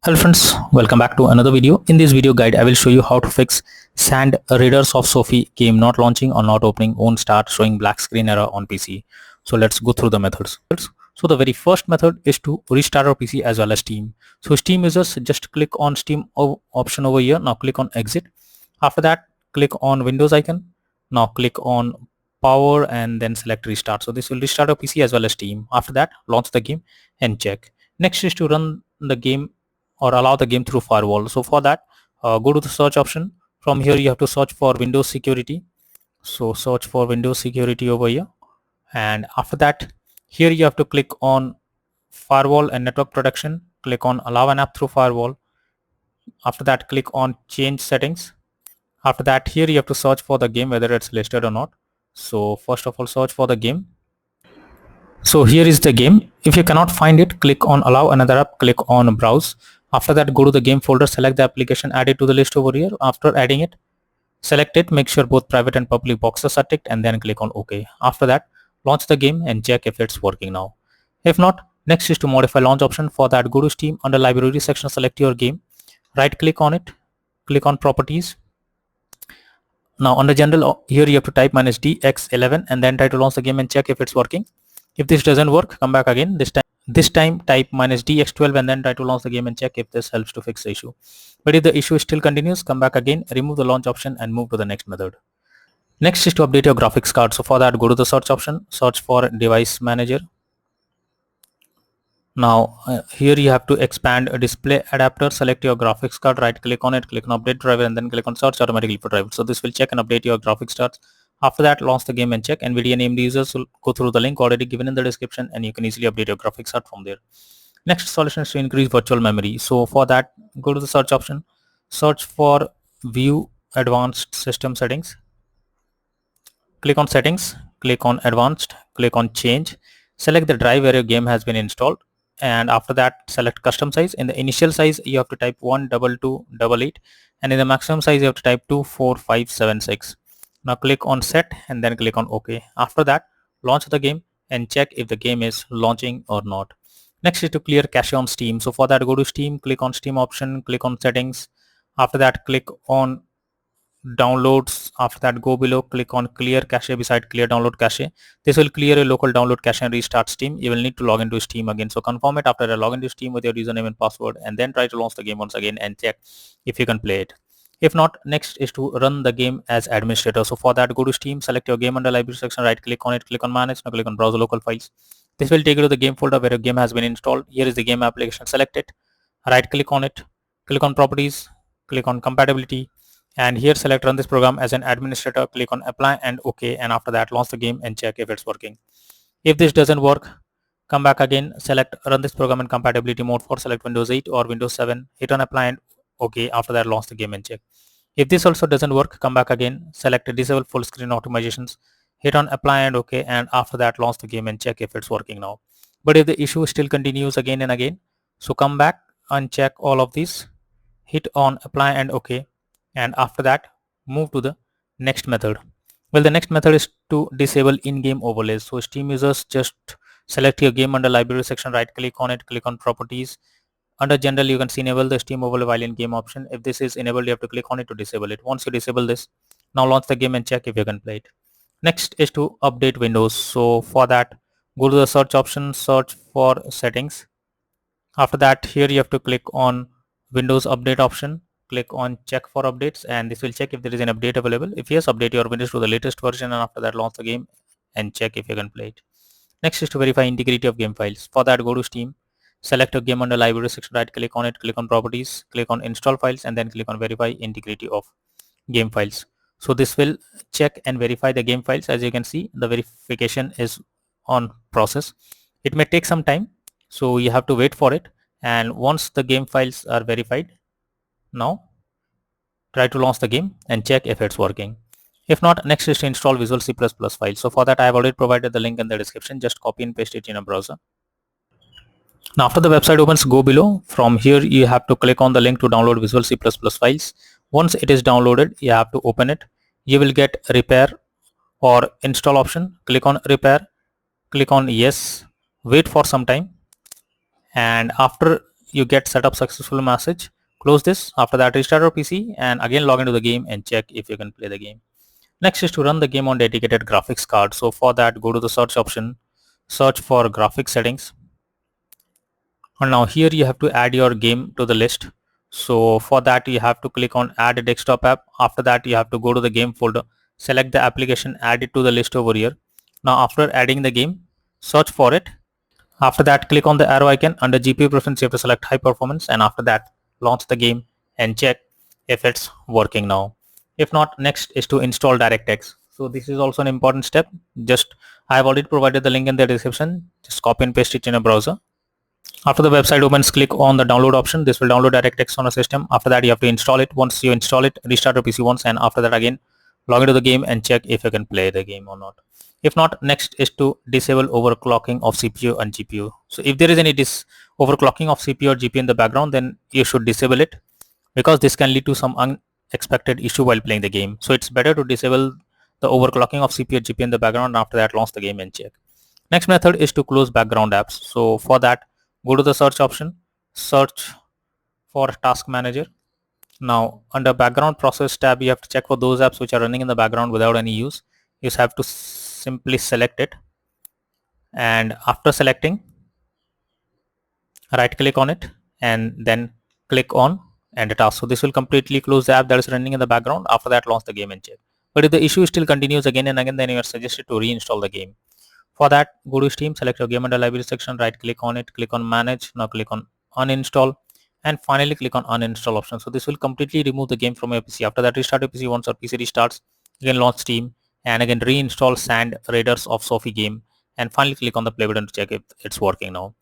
Hello friends, welcome back to another video. In this video guide, I will show you how to fix sand readers of Sophie game not launching or not opening won't start showing black screen error on PC. So let's go through the methods. So the very first method is to restart our PC as well as Steam. So Steam users just click on Steam option over here. Now click on exit. After that, click on Windows icon. Now click on power and then select restart. So this will restart our PC as well as Steam. After that, launch the game and check. Next is to run the game or allow the game through firewall. So for that, go to the search option. From here you have to search for Windows security. So search for Windows security over here, and after that here you have to click on firewall and network protection. Click on allow an app through firewall. After that, click on change settings. After that, here you have to search for the game whether it's listed or not. So first of all, search for the game. So here is the game. If you cannot find it, click on allow another app, click on browse. After that, go to the game folder, select the application, add it to the list over here. After adding it, select it, make sure both private and public boxes are ticked, and then click on OK. After that, launch the game and check if it's working now. If not, next is to modify launch option. For that, go to Steam, under library section, select your game, right click on it, click on properties. Now under general, here you have to type -dx11 and then try to launch the game and check if it's working. If this doesn't work, come back again. This time type -dx12 and then try to launch the game and check if this helps to fix the issue. But if the issue still continues, come back again, remove the launch option and move to the next method. Next is to update your graphics card. So for that, go to the search option, search for device manager. Now here you have to expand a display adapter, select your graphics card, right click on it, click on update driver and then click on search automatically for driver. So this will check and update your graphics cards. After that, launch the game and check. NVIDIA named users will go through the link already given in the description and you can easily update your graphics card from there. Next solution is to increase virtual memory. So for that, go to the search option, search for view advanced system settings. Click on settings, click on advanced, click on change, select the drive where your game has been installed, and after that select custom size. In the initial size you have to type 12288 and in the maximum size you have to type 24576. Now click on set and then click on OK. After that, launch the game and check if the game is launching or not. Next is to clear cache on Steam. So for that, go to Steam, click on Steam option, click on settings. After that, click on downloads. After that, go below, click on clear cache beside clear download cache. This will clear a local download cache and restart Steam. You will need to log into Steam again, so confirm it after a log into Steam with your username and password and then try to launch the game once again and check if you can play it. If not, next is to run the game as administrator. So for that, go to Steam, select your game under library section, right click on it, click on manage. Now click on browse local files. This will take you to the game folder where your game has been installed. Here is the game application, select it, right click on it, click on properties, click on compatibility, and here select run this program as an administrator. Click on apply and OK, and after that launch the game and check if it's working. If this doesn't work, come back again, select run this program in compatibility mode for select Windows 8 or Windows 7, hit on apply and OK. After that, launch the game and check. If this also doesn't work, come back again, select disable full screen optimizations, hit on apply and OK, and after that launch the game and check if it's working now. But if the issue still continues again and again, so come back and check all of these, hit on apply and OK, and after that move to the next method. Well, the next method is to disable in-game overlays. So Steam users just select your game under library section, right click on it, click on properties. Under general, you can see enable the Steam overlay while in game option. If this is enabled, you have to click on it to disable it. Once you disable this, now launch the game and check if you can play it. Next is to update Windows. So for that, go to the search option, search for settings. After that, here you have to click on Windows update option, click on check for updates, and this will check if there is an update available. If yes, update your Windows to the latest version, and after that launch the game and check if you can play it. Next is to verify integrity of game files. For that, go to Steam, select a game under library section, right click on it, click on properties, click on install files, and then click on verify integrity of game files. So this will check and verify the game files. As you can see, the verification is on process. It may take some time, so you have to wait for it, and once the game files are verified, now try to launch the game and check if it's working. If not, next is to install Visual C++ file. So for that, I have already provided the link in the description. Just copy and paste it in a browser. Now after the website opens, go below. From here you have to click on the link to download Visual C++ files. Once it is downloaded, you have to open it. You will get repair or install option. Click on repair, click on yes, wait for some time, and after you get setup successful message. Close this. After that, restart your PC and again log into the game and check if you can play the game. Next is to run the game on dedicated graphics card. So for that, go to the search option, search for graphics settings, and now here you have to add your game to the list. So for that, you have to click on add a desktop app. After that, you have to go to the game folder, select the application, add it to the list over here. Now after adding the game, search for it. After that, click on the arrow icon. Under GPU preference, you have to select high performance, and after that, launch the game and check if it's working now. If not, next is to install DirectX. So this is also an important step. Just I have already provided the link in the description. Just copy and paste it in a browser. After the website opens, click on the download option. This will download DirectX on a system. After that, you have to install it. Once you install it, restart your PC once, and after that again, log into the game and check if you can play the game or not. If not, next is to disable overclocking of CPU and GPU. So if there is any overclocking of CPU or GPU in the background, then you should disable it, because this can lead to some unexpected issue while playing the game. So it's better to disable the overclocking of CPU or GPU in the background, and after that launch the game and check. Next method is to close background apps. So for that, go to the search option, search for task manager. Now under background process tab, you have to check for those apps which are running in the background without any use. You just have to simply select it, and after selecting, right click on it and then click on end task. So this will completely close the app that is running in the background. After that, launch the game and check. But if the issue still continues again and again, then you are suggested to reinstall the game. For that, go to Steam, select your game under library section, right click on it, click on manage. Now click on uninstall, and finally click on uninstall option. So this will completely remove the game from your PC. After that, restart your PC. Once your PC restarts, you can launch Steam and again reinstall Sand Raiders of Sophie game, and finally click on the play button to check if it's working now.